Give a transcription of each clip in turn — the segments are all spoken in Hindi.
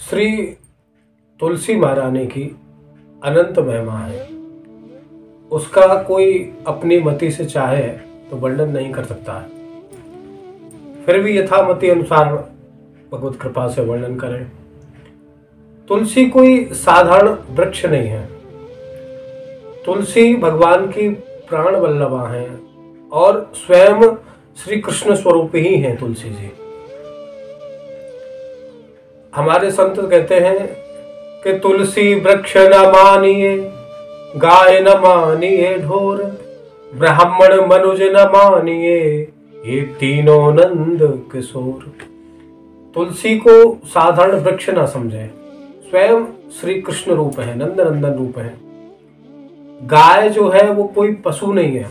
श्री तुलसी महारानी की अनंत महिमा है। उसका कोई अपनी मति से चाहे तो वर्णन नहीं कर सकता है, फिर भी यथामति अनुसार भगवत कृपा से वर्णन करें। तुलसी कोई साधारण वृक्ष नहीं है। तुलसी भगवान की प्राण वल्लभा है और स्वयं श्री कृष्ण स्वरूप ही हैं तुलसी जी। हमारे संत कहते हैं कि तुलसी वृक्ष न मानिए, गाय न मानिए ढोर, ब्राह्मण मनुज न मानिए, ये तीनों नंद किशोर। तुलसी को साधारण वृक्ष ना समझे, स्वयं श्री कृष्ण रूप है, नंद नंदन रूप है। गाय जो है वो कोई पशु नहीं है।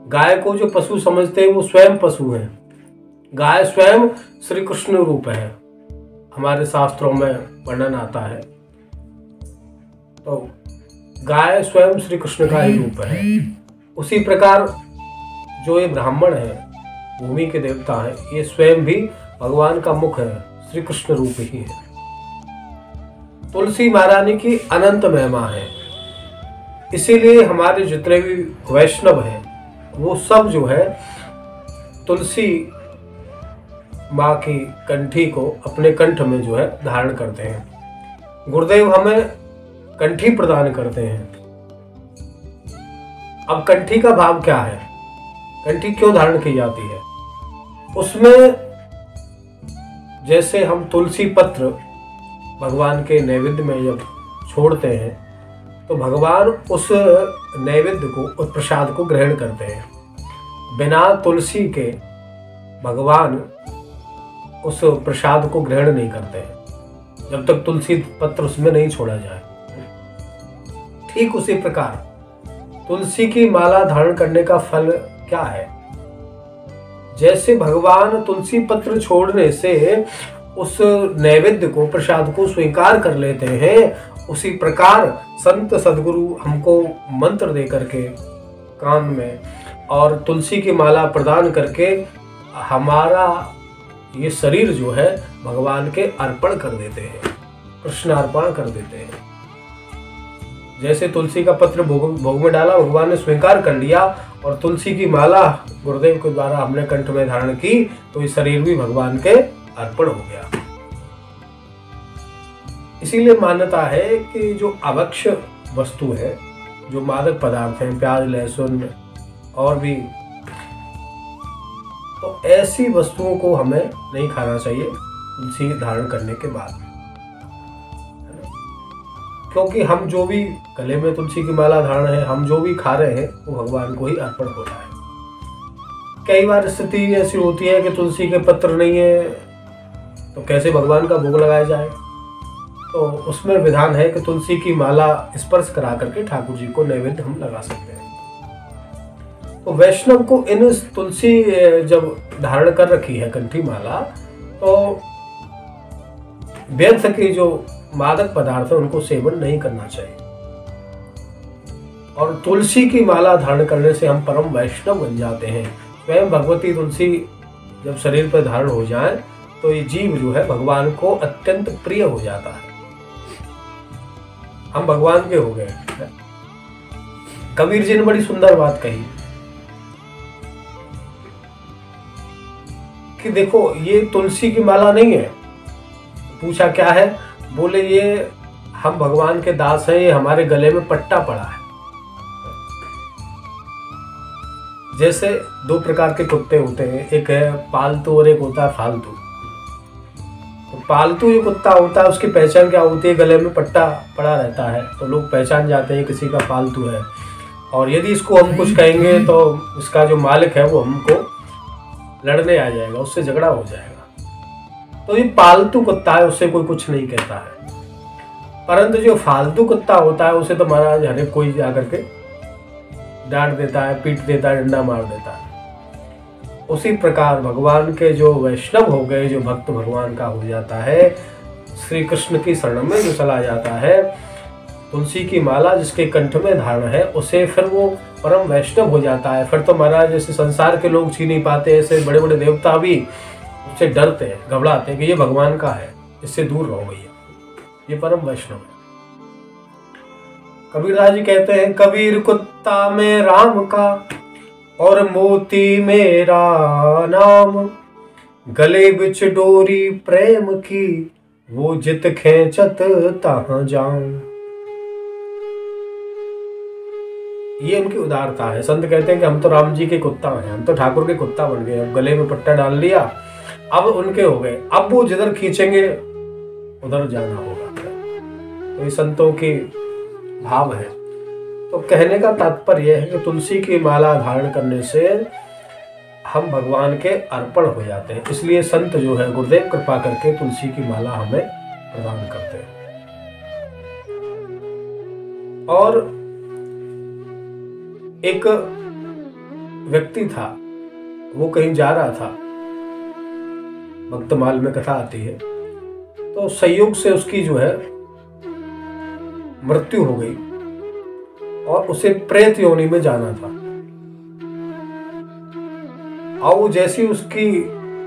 गाय को जो पशु समझते हैं वो स्वयं पशु है। गाय स्वयं श्री कृष्ण रूप है, हमारे शास्त्रों में वर्णन आता है। तो गाय स्वयं श्री कृष्ण का ही रूप है। उसी प्रकार जो ये ब्राह्मण है, भूमि के देवता है, ये स्वयं भी भगवान का मुख है, श्री कृष्ण रूप ही है। तुलसी महारानी की अनंत महिमा है, इसीलिए हमारे जितने भी वैष्णव हैं वो सब जो है तुलसी माँ की कंठी को अपने कंठ में जो है धारण करते हैं। गुरुदेव हमें कंठी प्रदान करते हैं। अब कंठी का भाव क्या है, कंठी क्यों धारण की जाती है? उसमें जैसे हम तुलसी पत्र भगवान के नैवेद्य में जब छोड़ते हैं तो भगवान उस नैवेद्य को, उस प्रसाद को ग्रहण करते हैं। बिना तुलसी के भगवान उस प्रसाद को ग्रहण नहीं करते हैं, जब तक तुलसी पत्र उसमें नहीं छोड़ा जाए। ठीक उसी प्रकार तुलसी की माला धारण करने का फल क्या है? जैसे भगवान तुलसी पत्र छोड़ने से उस नैवेद्य को, प्रसाद को स्वीकार कर लेते हैं, उसी प्रकार संत सद्गुरु हमको मंत्र दे करके कान में और तुलसी की माला प्रदान करके हमारा ये शरीर जो है भगवान के अर्पण कर देते हैं, कृष्ण अर्पण कर देते हैं। जैसे तुलसी का पत्र भोग में डाला, भगवान ने स्वीकार कर लिया, और तुलसी की माला गुरुदेव के द्वारा हमने कंठ में धारण की, तो ये शरीर भी भगवान के अर्पण हो गया। इसीलिए मान्यता है कि जो आवक्ष वस्तु है, जो मादक पदार्थ हैं, प्याज लहसुन और भी, तो ऐसी वस्तुओं को हमें नहीं खाना चाहिए तुलसी धारण करने के बाद, क्योंकि हम जो भी गले में तुलसी की माला धारण है, हम जो भी खा रहे हैं वो भगवान को ही अर्पण हो रहा है। कई बार स्थिति ऐसी होती है कि तुलसी के पत्र नहीं है तो कैसे भगवान का भोग लगाया जाए, तो उसमें विधान है कि तुलसी की माला स्पर्श करा करके ठाकुर जी को नैवेद्य हम लगा सकते हैं। तो वैष्णव को इन तुलसी जब धारण कर रखी है कंठी माला, तो व्यर्थ की जो मादक पदार्थ है उनको सेवन नहीं करना चाहिए। और तुलसी की माला धारण करने से हम परम वैष्णव बन जाते हैं। स्वयं भगवती तुलसी जब शरीर पर धारण हो जाए तो ये जीव जो है भगवान को अत्यंत प्रिय हो जाता है, हम भगवान के हो गए। कबीर जी ने बड़ी सुंदर बात कही कि देखो ये तुलसी की माला नहीं है। पूछा क्या है? बोले ये हम भगवान के दास हैं, ये हमारे गले में पट्टा पड़ा है। जैसे दो प्रकार के कुत्ते होते हैं, एक है पालतू और एक होता है फालतू। तो पालतू जो कुत्ता होता है उसकी पहचान क्या होती है? गले में पट्टा पड़ा रहता है तो लोग पहचान जाते हैं किसी का पालतू है, और यदि इसको हम कुछ कहेंगे तो इसका जो मालिक है वो हमको लड़ने आ जाएगा, उससे झगड़ा हो जाएगा। तो ये पालतू कुत्ता है, उससे कोई कुछ नहीं कहता है। परंतु जो फालतू कुत्ता होता है उसे तो महाराज हर एक कोई जाकर के डांट देता है, पीट देता है, डंडा मार देता है। उसी प्रकार भगवान के जो वैष्णव हो गए, जो भक्त भगवान का हो जाता है, श्री कृष्ण की शरण में जो चला जाता है, तुलसी की माला जिसके कंठ में धारण है, उसे फिर वो परम वैष्णव हो जाता है। फिर तो महाराज जैसे संसार के लोग छीन नहीं पाते, ऐसे बड़े बड़े देवता भी उससे डरते हैं, घबराते हैं कि ये भगवान का है, इससे दूर रहो भैया, ये परम वैष्णव है। कबीरदास जी कहते हैं, कबीर कुत्ता में राम का और मोती मेरा नाम, गले बिच डोरी प्रेम की, वो जित खेचत तहाँ जाऊं। ये उनकी उदारता है। संत कहते हैं कि हम तो राम जी के कुत्ता हैं, हम तो ठाकुर के कुत्ता बन गए, अब गले में पट्टा डाल लिया, अब उनके हो गए, अब वो जिधर खींचेंगे उधर जाना होगा। तो ये संतों की भाव है। तो कहने का तात्पर्य है कि तुलसी की माला धारण करने से हम भगवान के अर्पण हो जाते हैं। इसलिए संत जो है गुरुदेव कृपा करके तुलसी की माला हमें प्रदान करते हैं। और एक व्यक्ति था, वो कहीं जा रहा था, भक्तमाल में कथा आती है, तो संयोग से उसकी जो है मृत्यु हो गई और उसे प्रेत योनि में जाना था। और वो जैसी उसकी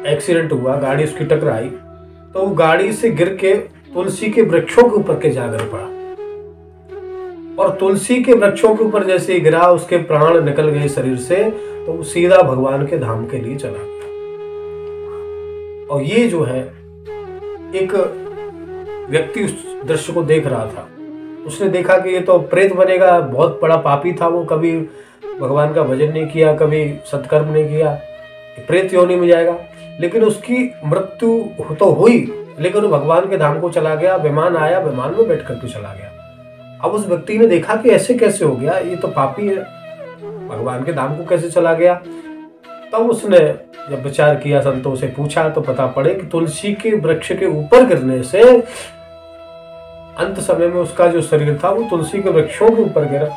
एक्सीडेंट हुआ, गाड़ी उसकी टकराई, तो वो गाड़ी से गिर के तुलसी के वृक्षों के ऊपर के जा गिर पड़ा। और तुलसी के वृक्षों के ऊपर जैसे ही गिरा, उसके प्राण निकल गए शरीर से, तो वो सीधा भगवान के धाम के लिए चला गया। और ये जो है, एक व्यक्ति उस दृश्य को देख रहा था, उसने देखा कि ये तो प्रेत बनेगा, बहुत बड़ा पापी था वो, कभी भगवान का भजन नहीं किया, कभी सत्कर्म नहीं किया, प्रेत योनि में जाएगा। लेकिन उसकी मृत्यु तो हुई, लेकिन वो भगवान के धाम को चला गया, विमान आया, विमान में बैठ करके चला गया। अब उस व्यक्ति ने देखा कि ऐसे कैसे हो गया, ये तो पापी है, भगवान के धाम को कैसे चला गया। तब उसने जब विचार किया, संतों से पूछा, तो पता पड़े कि तुलसी के वृक्ष के ऊपर गिरने से अंत समय में उसका जो शरीर था वो तुलसी के वृक्षों के ऊपर गिरा,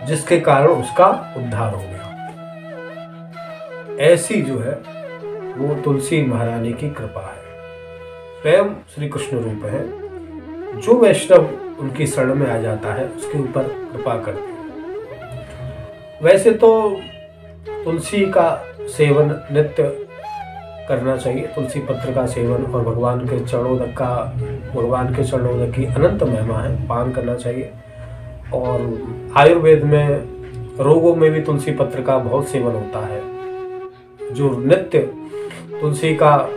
जिसके कारण उसका उद्धार हो गया। ऐसी जो है वो तुलसी महारानी की कृपा है, स्वयं श्री कृष्ण रूप है। जो वैष्णव उनकी शरण में आ जाता है उसके ऊपर कृपा करते हैं। वैसे तो तुलसी का सेवन नित्य करना चाहिए, तुलसी पत्र का सेवन, और भगवान के चरणोदक की अनंत महिमा है, पान करना चाहिए। और आयुर्वेद में रोगों में भी तुलसी पत्र का बहुत सेवन होता है। जो नित्य तुलसी का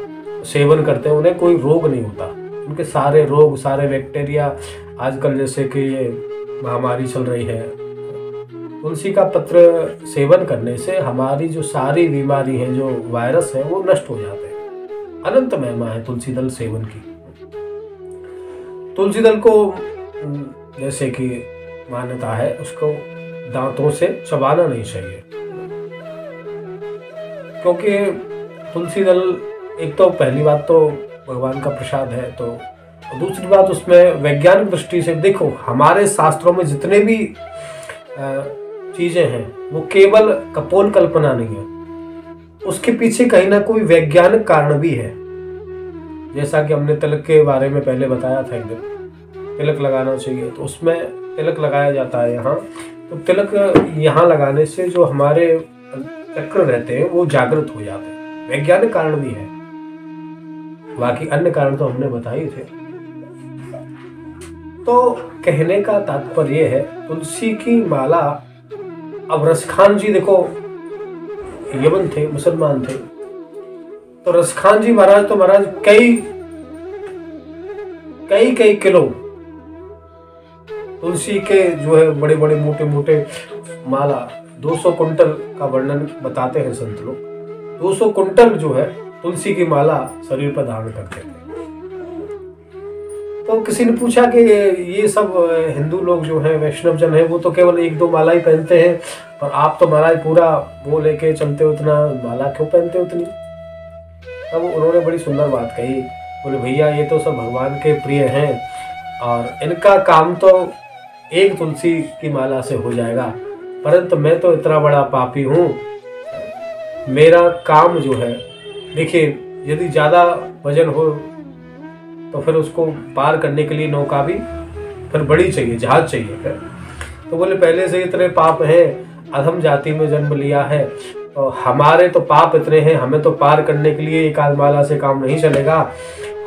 सेवन करते हैं उन्हें कोई रोग नहीं होता, उनके सारे रोग, सारे बैक्टीरिया, आजकल जैसे कि ये महामारी चल रही है, तुलसी का पत्र सेवन करने से हमारी जो सारी बीमारी है, जो वायरस है, वो नष्ट हो जाते हैं। अनंत महिमा है तुलसी दल सेवन की। तुलसी दल को जैसे कि मान्यता है, उसको दांतों से चबाना नहीं चाहिए, क्योंकि तुलसी दल एक तो पहली बात तो भगवान का प्रसाद है, तो दूसरी बात उसमें वैज्ञानिक दृष्टि से देखो, हमारे शास्त्रों में जितने भी चीजें हैं वो केवल कपोल कल्पना नहीं है, उसके पीछे कहीं ना कोई वैज्ञानिक कारण भी है। जैसा कि हमने तिलक के बारे में पहले बताया था, एक दिन तिलक लगाना चाहिए, तो उसमें तिलक लगाया जाता है यहाँ, तो तिलक यहाँ लगाने से जो हमारे चक्र रहते हैं वो जागृत हो जाते हैं, वैज्ञानिक कारण भी है। बाकी अन्य कारण तो हमने बताए थे। तो कहने का तात्पर्य है, तुलसी की माला, अब रसखान जी देखो यमन थे, मुसलमान थे, तो रसखान जी महाराज तो महाराज कई किलो तुलसी के जो है बड़े बड़े मोटे मोटे माला, 200 कुंटल का वर्णन बताते हैं संत लोग। 200 कुंटल जो है तुलसी की माला शरीर पर धारण करते थे। तो किसी ने पूछा कि ये सब हिंदू लोग जो हैं, वैष्णव जन हैं, वो तो केवल 1-2 माला ही पहनते हैं, पर आप तो महाराज पूरा वो लेके चलते हो, इतना माला क्यों पहनते हो उतनी? तब उन्होंने बड़ी सुंदर बात कही, बोले भैया ये तो सब भगवान के प्रिय हैं और इनका काम तो एक तुलसी की माला से हो जाएगा, परंतु मैं तो इतना बड़ा पापी हूँ, मेरा काम जो है, देखिए यदि ज़्यादा वजन हो तो फिर उसको पार करने के लिए नौका भी फिर बड़ी चाहिए, जहाज चाहिए फिर। तो बोले पहले से इतने पाप हैं, अधम जाति में जन्म लिया है, तो हमारे तो पाप इतने हैं, हमें तो पार करने के लिए एक आध माला से काम नहीं चलेगा,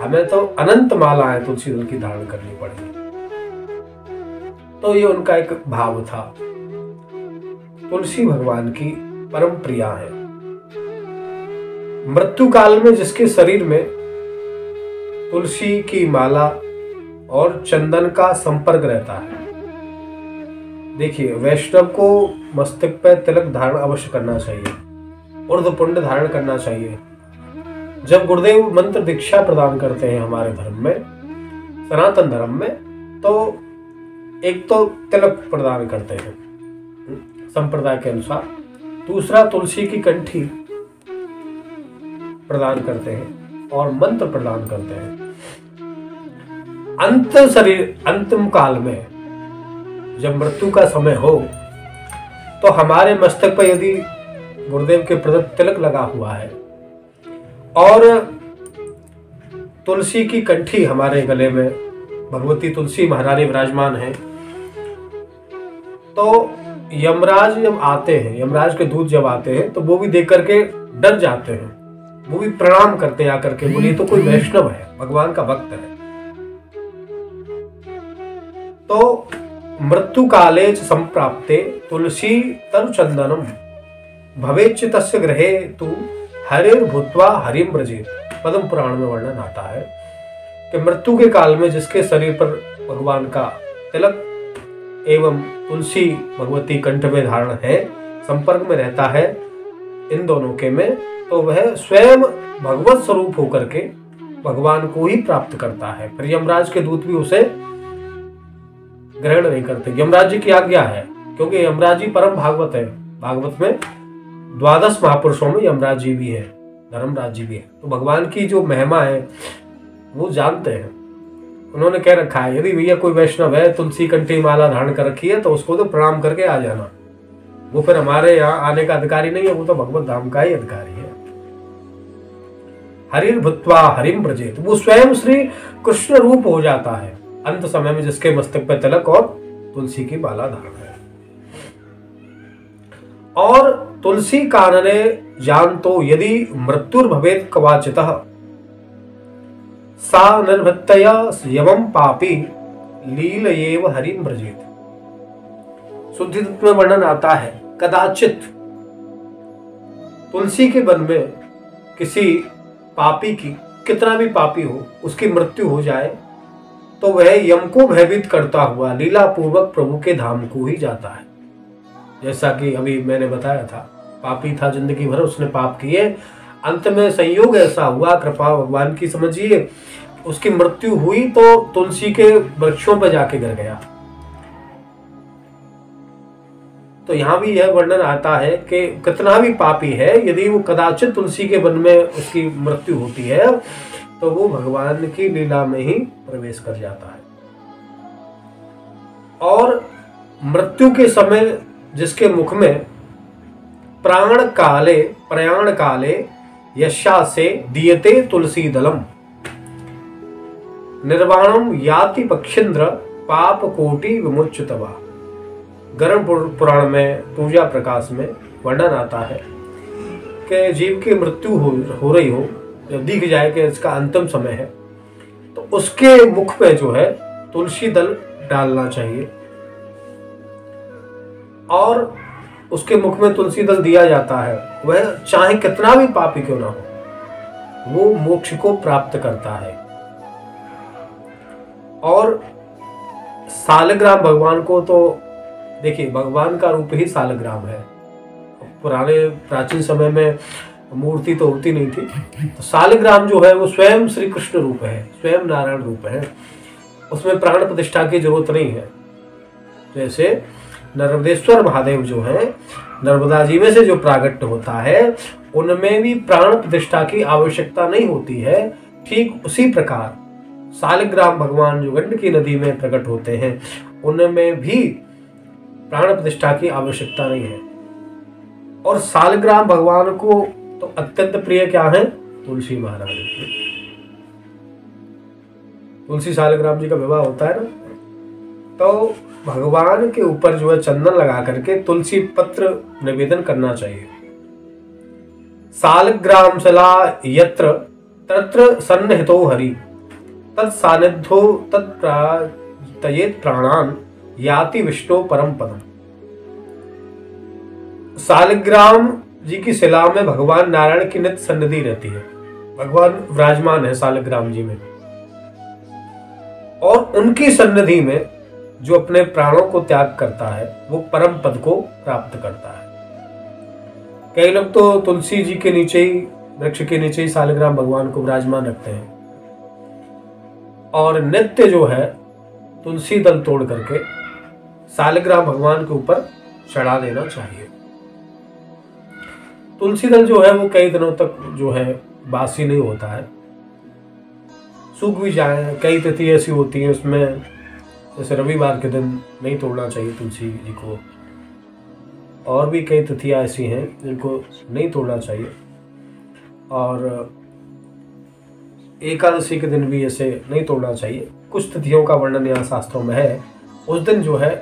हमें तो अनंत मालाएं तुलसी दल की धारण करनी पड़ेगी। तो ये उनका एक भाव था। तुलसी भगवान की परम प्रिया है। मृत्यु काल में जिसके शरीर में तुलसी की माला और चंदन का संपर्क रहता है, देखिए वैष्णव को मस्तक पर तिलक धारण अवश्य करना चाहिए, ऊर्ध्वपुंड धारण करना चाहिए। जब गुरुदेव मंत्र दीक्षा प्रदान करते हैं हमारे धर्म में, सनातन धर्म में, तो एक तो तिलक प्रदान करते हैं संप्रदाय के अनुसार, दूसरा तुलसी की कंठी प्रदान करते हैं और मंत्र प्रदान करते हैं। अंतिम काल में जब मृत्यु का समय हो तो हमारे मस्तक पर यदि गुरुदेव के प्रदत्त तिलक लगा हुआ है और तुलसी की कंठी हमारे गले में भगवती तुलसी महारानी विराजमान है, तो यमराज जब आते हैं, यमराज के दूत जब आते हैं, तो वो भी देख करके डर जाते हैं, वो भी प्रणाम करते हैं आकर के, बोलिए तो कोई वैष्णव है, भगवान का भक्त है। तो मृत्यु काले संप्राप्ते तुलसी तरु चंदनम भवेच्च तस्य गृहे तु हरिर भूत्वा हरिम ब्रजेत। पद्म पुराण में वर्णन आता है कि मृत्यु के काल में जिसके शरीर पर भगवान का तिलक एवं तुलसी भगवती कंठ में धारण है, संपर्क में रहता है इन दोनों के में, तो वह स्वयं भगवत स्वरूप होकर के भगवान को ही प्राप्त करता है। फिर यमराज के दूत भी उसे ग्रहण नहीं करते। यमराज जी की आज्ञा है, क्योंकि यमराज जी परम भागवत है। भागवत में 12 महापुरुषों में यमराज जी भी है, धर्मराज जी भी है। तो भगवान की जो महिमा है वो जानते हैं। उन्होंने कह रखा है यदि भैया कोई वैष्णव है, तुलसी कंठी माला धारण कर रखी है, तो उसको तो प्रणाम करके आ जाना। वो फिर हमारे यहाँ आने का अधिकारी नहीं है, वो तो भगवत धाम का ही अधिकारी है। हरिर भूत्वा हरिम ब्रजेत, वो स्वयं श्री कृष्ण रूप हो जाता है अंत समय में, जिसके मस्तक पर तिलक और तुलसी की माला धारण है। और तुलसी कानने जानतो यदि मृत्युर्भवेत् कवाचितः सा निर्भृत्तया यमं पापी लीलयेव हरिं ब्रजेत। शुद्धि तत्व में वर्णन आता है, कदाचित तुलसी के वन में किसी पापी की, कितना भी पापी हो, उसकी मृत्यु हो जाए तो वह यम को भयभीत करता हुआ लीला पूर्वक प्रभु के धाम को ही जाता है। जैसा कि अभी मैंने बताया था, पापी था जिंदगी भर, उसने पाप किए, अंत में संयोग ऐसा हुआ, कृपा भगवान की समझिए, उसकी मृत्यु हुई तो तुलसी के वृक्षों पर जाके गिर गया। तो यहां भी यह वर्णन आता है कि कितना भी पापी है, यदि वो कदाचित तुलसी के वन में उसकी मृत्यु होती है तो वो भगवान की लीला में ही प्रवेश कर जाता है। और मृत्यु के समय जिसके मुख में प्रयाण काले यशा से दीयते तुलसी दलम निर्वाणम याति पक्षिंद्र पाप कोटि विमुच्यतवा। गरुड़ पुराण में पूजा प्रकाश में वर्णन आता है कि जीव की मृत्यु हो रही हो, जब दिख जाए कि इसका अंतिम समय है, तो उसके मुख में जो है तुलसी दल डालना चाहिए। और उसके मुख में तुलसी दल दिया जाता है, वह चाहे कितना भी पापी क्यों ना हो, वो मोक्ष को प्राप्त करता है। और सालग्राम भगवान को तो देखिए, भगवान का रूप ही सालग्राम है। पुराने प्राचीन समय में मूर्ति तो होती नहीं थी, तो सालग्राम जो है वो स्वयं श्री कृष्ण रूप है, स्वयं नारायण रूप है। उसमें प्राण प्रतिष्ठा की जरूरत नहीं है। जैसे नर्मदेश्वर महादेव जो है, नर्मदा जी में से जो प्रागट्य होता है, उनमें भी प्राण प्रतिष्ठा की आवश्यकता नहीं होती है। ठीक उसी प्रकार सालग्राम भगवान जो गंडकी नदी में प्रकट होते हैं, उनमें भी प्राण प्रतिष्ठा की आवश्यकता नहीं है। और सालग्राम भगवान को तो अत्यंत प्रिय क्या है? तुलसी महारानी। तुलसी सालग्राम जी का विवाह होता है ना, तो भगवान के ऊपर जो है चंदन लगा करके तुलसी पत्र निवेदन करना चाहिए। सालग्राम सला यत्र तत्र सन्निहितो हरि तत्सानिध्यो तयेत प्राणान याति विष्णु परम पदम। सालिग्राम जी की शिला में भगवान नारायण की नित्य सन्निधि रहती है। भगवान विराजमान है सालिग्राम जी में, और उनकी सन्निधि में जो अपने प्राणों को त्याग करता है वो परम पद को प्राप्त करता है। कई लोग तो तुलसी जी के नीचे ही, वृक्ष के नीचे ही सालिग्राम भगवान को विराजमान रखते हैं, और नित्य जो है तुलसी दल तोड़ करके सालिग्राम भगवान के ऊपर चढ़ा देना चाहिए। तुलसी दल जो है वो कई दिनों तक जो है बासी नहीं होता है, सूख भी जाए। कई तिथि ऐसी होती है उसमें, जैसे रविवार के दिन नहीं तोड़ना चाहिए तुलसी जी को, और भी कई तिथियां ऐसी हैं जिनको नहीं तोड़ना चाहिए, और एकादशी के दिन भी ऐसे नहीं तोड़ना चाहिए। कुछ तिथियों का वर्णन यहाँ शास्त्रों में है। उस दिन जो है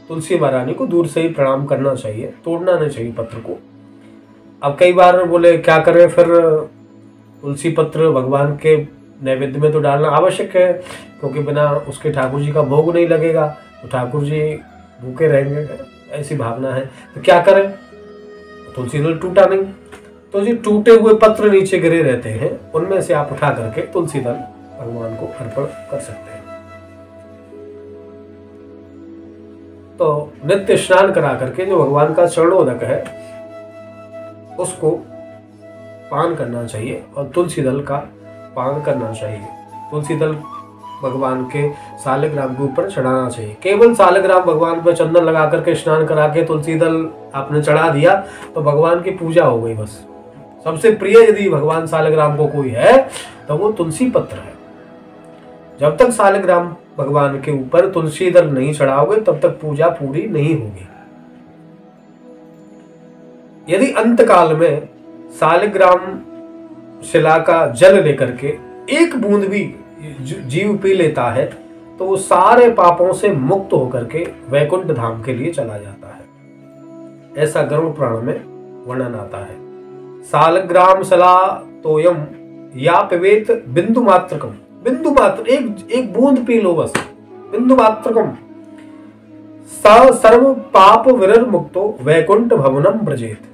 तुलसी महारानी को दूर से ही प्रणाम करना चाहिए, तोड़ना नहीं चाहिए पत्र को। अब कई बार बोले क्या करें, फिर तुलसी पत्र भगवान के नैवेद्य में तो डालना आवश्यक है, क्योंकि बिना उसके ठाकुर जी का भोग नहीं लगेगा, तो ठाकुर जी भूखे रहेंगे, ऐसी भावना है। तो क्या करें, तुलसी दल टूटा नहीं, तो जो टूटे हुए पत्र नीचे गिरे रहते हैं उनमें से आप उठा करके तुलसी दल भगवान को अर्पण कर सकते हैं। तो नित्य स्नान करा करके जो भगवान का चरणोदक है उसको पान करना चाहिए, और तुलसी दल का पान करना चाहिए। तुलसी दल भगवान के सालिग्राम के ऊपर चढ़ाना चाहिए। केवल सालिग्राम भगवान पर चंदन लगा करके स्नान करा के तुलसी दल आपने चढ़ा दिया तो भगवान की पूजा हो गई बस। सबसे प्रिय यदि भगवान सालिग्राम को कोई है तो वो तुलसी पत्र है। जब तक सालिग्राम भगवान के ऊपर तुलसी दल नहीं चढ़ाओगे तब तक पूजा पूरी नहीं होगी। यदि अंत काल में सालिग्राम शिला का जल लेकर के एक बूंद भी जीव पी लेता है तो वो सारे पापों से मुक्त होकर के वैकुंठ धाम के लिए चला जाता है। ऐसा गरुड़ पुराण में वर्णन आता है। सालिग्राम शिला तोयम या पिबेत बिंदु मात्रकम, बिंदु मात्र एक बूंद पी लो बस, बिंदु मात्रकम सर्व पाप विरर मुक्तो वैकुंठ भवनम ब्रजेत।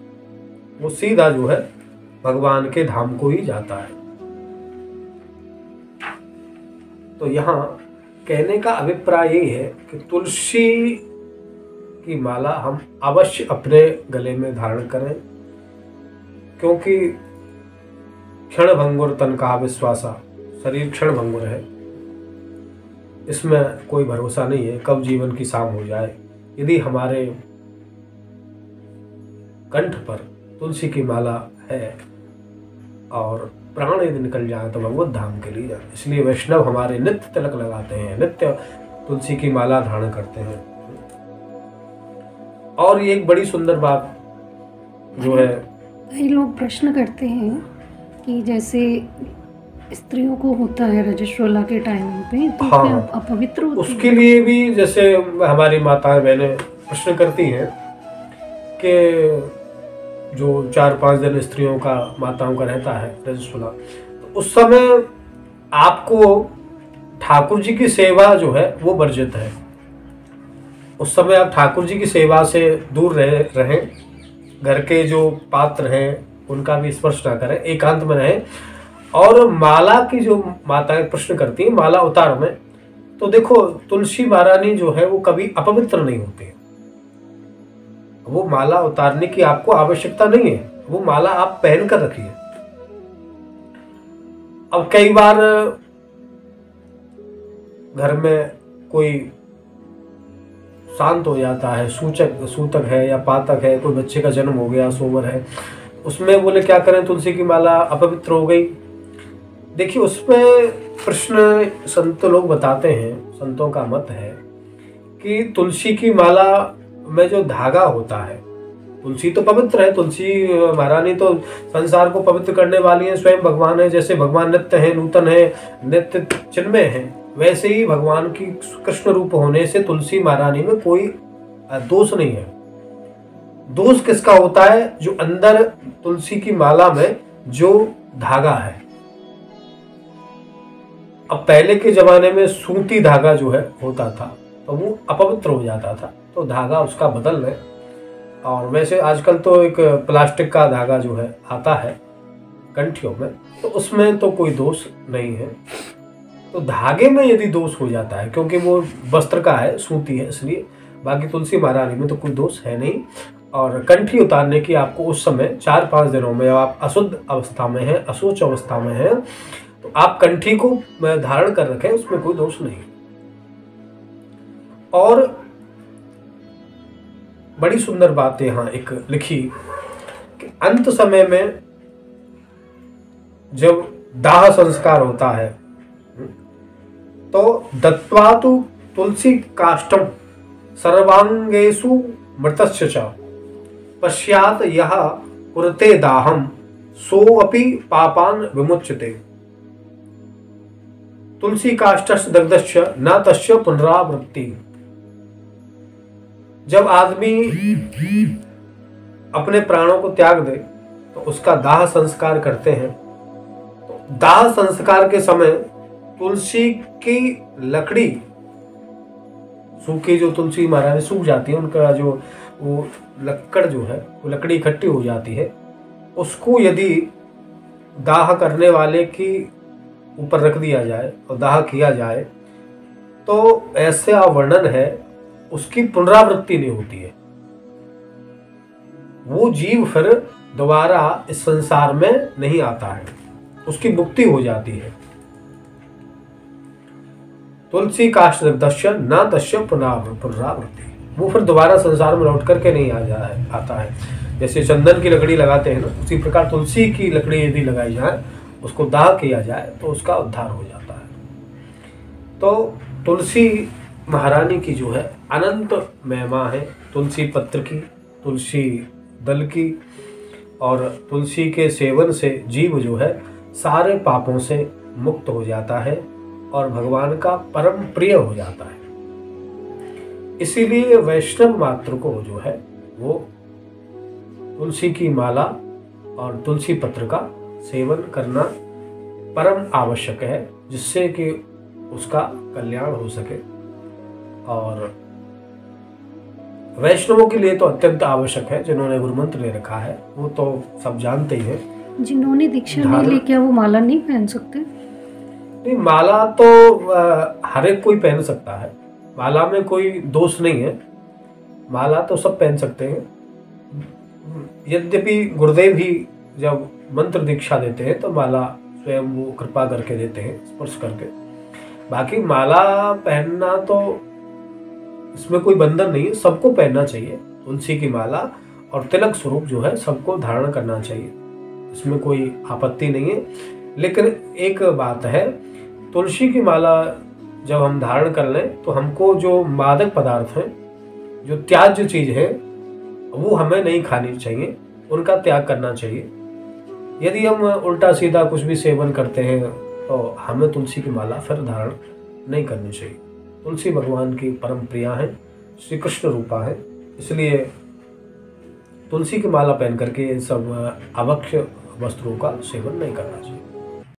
वो सीधा जो है भगवान के धाम को ही जाता है। तो यहाँ कहने का अभिप्राय यही है कि तुलसी की माला हम अवश्य अपने गले में धारण करें, क्योंकि क्षण भंगुर तन का विश्वासा, शरीर क्षण भंगुर है, इसमें कोई भरोसा नहीं है कब जीवन की शाम हो जाए। यदि हमारे कंठ पर तुलसी की माला है और प्राण यदि निकल जाए तो भगवत धाम के लिए जाए। इसलिए वैष्णव हमारे नित्य तिलक लगाते हैं, नित्य तुलसी की माला धारण करते हैं। और ये एक बड़ी सुंदर बात जो है, कई लोग प्रश्न करते हैं कि जैसे स्त्रियों को होता है रजस्वला के टाइम पे तो हाँ, क्या अपवित्र होती उसके लिए भी जैसे हमारी माताएं बहनें प्रश्न करती हैं कि जो 4-5 दिन स्त्रियों का, माताओं का रहता है रजस्वला, तो उस समय आपको ठाकुर जी की सेवा जो है वो वर्जित है। उस समय आप ठाकुर जी की सेवा से दूर रहें, घर के जो पात्र हैं उनका भी स्पर्श ना करें, एकांत में रहें। और माला की जो माताएं प्रश्न करती हैं माला उतार में, तो देखो तुलसी महारानी जो है वो कभी अपवित्र नहीं होती। वो माला उतारने की आपको आवश्यकता नहीं है, वो माला आप पहन कर रखिए। अब कई बार घर में कोई शांत हो जाता है, सूतक है या पातक है, कोई बच्चे का जन्म हो गया, सोवर है, उसमें बोले क्या करें, तुलसी की माला अपवित्र हो गई। देखिए उसमें प्रश्न संत लोग बताते हैं, संतों का मत है कि तुलसी की माला में जो धागा होता है, तुलसी तो पवित्र है, तुलसी महारानी तो संसार को पवित्र करने वाली है, स्वयं भगवान है। जैसे भगवान नित्य है, नूतन है, नित्य चिन्मय है, वैसे ही भगवान की कृष्ण रूप होने से तुलसी महारानी में कोई दोष नहीं है। दोष किसका होता है, जो अंदर तुलसी की माला में जो धागा है, अब पहले के ज़माने में सूती धागा जो है होता था तो वो अपवित्र हो जाता था, तो धागा उसका बदल लें। और वैसे आजकल तो एक प्लास्टिक का धागा जो है आता है कंठियों में, तो उसमें तो कोई दोष नहीं है। तो धागे में यदि दोष हो जाता है, क्योंकि वो वस्त्र का है, सूती है, इसलिए, बाकी तुलसी महारानी में तो कोई दोष है नहीं। और कंठी उतारने की आपको उस समय 4-5 दिनों में, आप अशुद्ध अवस्था में हैं, अशोच अवस्था में हैं, तो आप कंठी को धारण कर रखें, उसमें कोई दोष नहीं। और बड़ी सुंदर बात यहाँ एक लिखी कि अंत समय में जब दाह संस्कार होता है तो दत्त्वा तु तुलसी काष्ठम सर्वांगेषु मृतस्य च पश्चात यह कुरुते दाहम सोऽपि पापान् विमुच्यते। तुलसी काष्ठस्य दग्धस्य न तस्य पुनरावृत्ति। जब आदमी अपने प्राणों को त्याग दे तो उसका दाह संस्कार करते हैं, तो दाह संस्कार के समय तुलसी की लकड़ी सूखी, जो तुलसी महारानी सूख जाती है, उनका जो वो लकड़ जो है, वो लकड़ी इकट्ठी हो जाती है, उसको यदि दाह करने वाले की ऊपर रख दिया जाए और दाह किया जाए तो ऐसा वर्णन है उसकी पुनरावृत्ति नहीं होती है। वो जीव फिर दोबारा इस संसार में नहीं आता है, उसकी मुक्ति हो जाती है। तुलसी काष्ठ दस्य न तस्य पुनरावृत्ति, वो फिर दोबारा संसार में लौट करके नहीं आता है। जैसे चंदन की लकड़ी लगाते हैं ना, उसी प्रकार तुलसी की लकड़ी यदि लगाई जाए, उसको दाह किया जाए तो उसका उद्धार हो जाता है। तो तुलसी महारानी की जो है अनंत महिमा है, तुलसी पत्र की, तुलसी दल की। और तुलसी के सेवन से जीव जो है सारे पापों से मुक्त हो जाता है और भगवान का परम प्रिय हो जाता है। इसीलिए वैष्णव मात्र को जो है वो तुलसी की माला और तुलसी पत्र का सेवन करना परम आवश्यक है, जिससे कि उसका कल्याण हो सके। और वैष्णवों के लिए तो अत्यंत आवश्यक है, जिन्होंने गुरु मंत्र ले रखा है वो तो सब जानते ही हैं। जिन्होंने दीक्षा नहीं ली, क्या वो माला नहीं पहन सकते? नहीं, माला तो हर एक कोई पहन सकता है, माला में कोई दोष नहीं है, माला तो सब पहन सकते हैं। यद्यपि गुरुदेव भी जब मंत्र दीक्षा देते हैं तो माला स्वयं वो कृपा करके देते हैं, स्पर्श करके। बाकी माला पहनना तो इसमें कोई बंधन नहीं है, सबको पहनना चाहिए। तुलसी की माला और तिलक स्वरूप जो है सबको धारण करना चाहिए, इसमें कोई आपत्ति नहीं है। लेकिन एक बात है, तुलसी की माला जब हम धारण कर लें तो हमको जो मादक पदार्थ हैं, जो त्याज्य चीज है, वो हमें नहीं खानी चाहिए, उनका त्याग करना चाहिए। यदि हम उल्टा सीधा कुछ भी सेवन करते हैं तो हमें तुलसी की माला फिर धारण नहीं करनी चाहिए। तुलसी भगवान की परम प्रिया है, श्री कृष्ण रूपा है, इसलिए तुलसी की माला पहन करके इन सब आवश्यक वस्त्रों का सेवन नहीं करना चाहिए।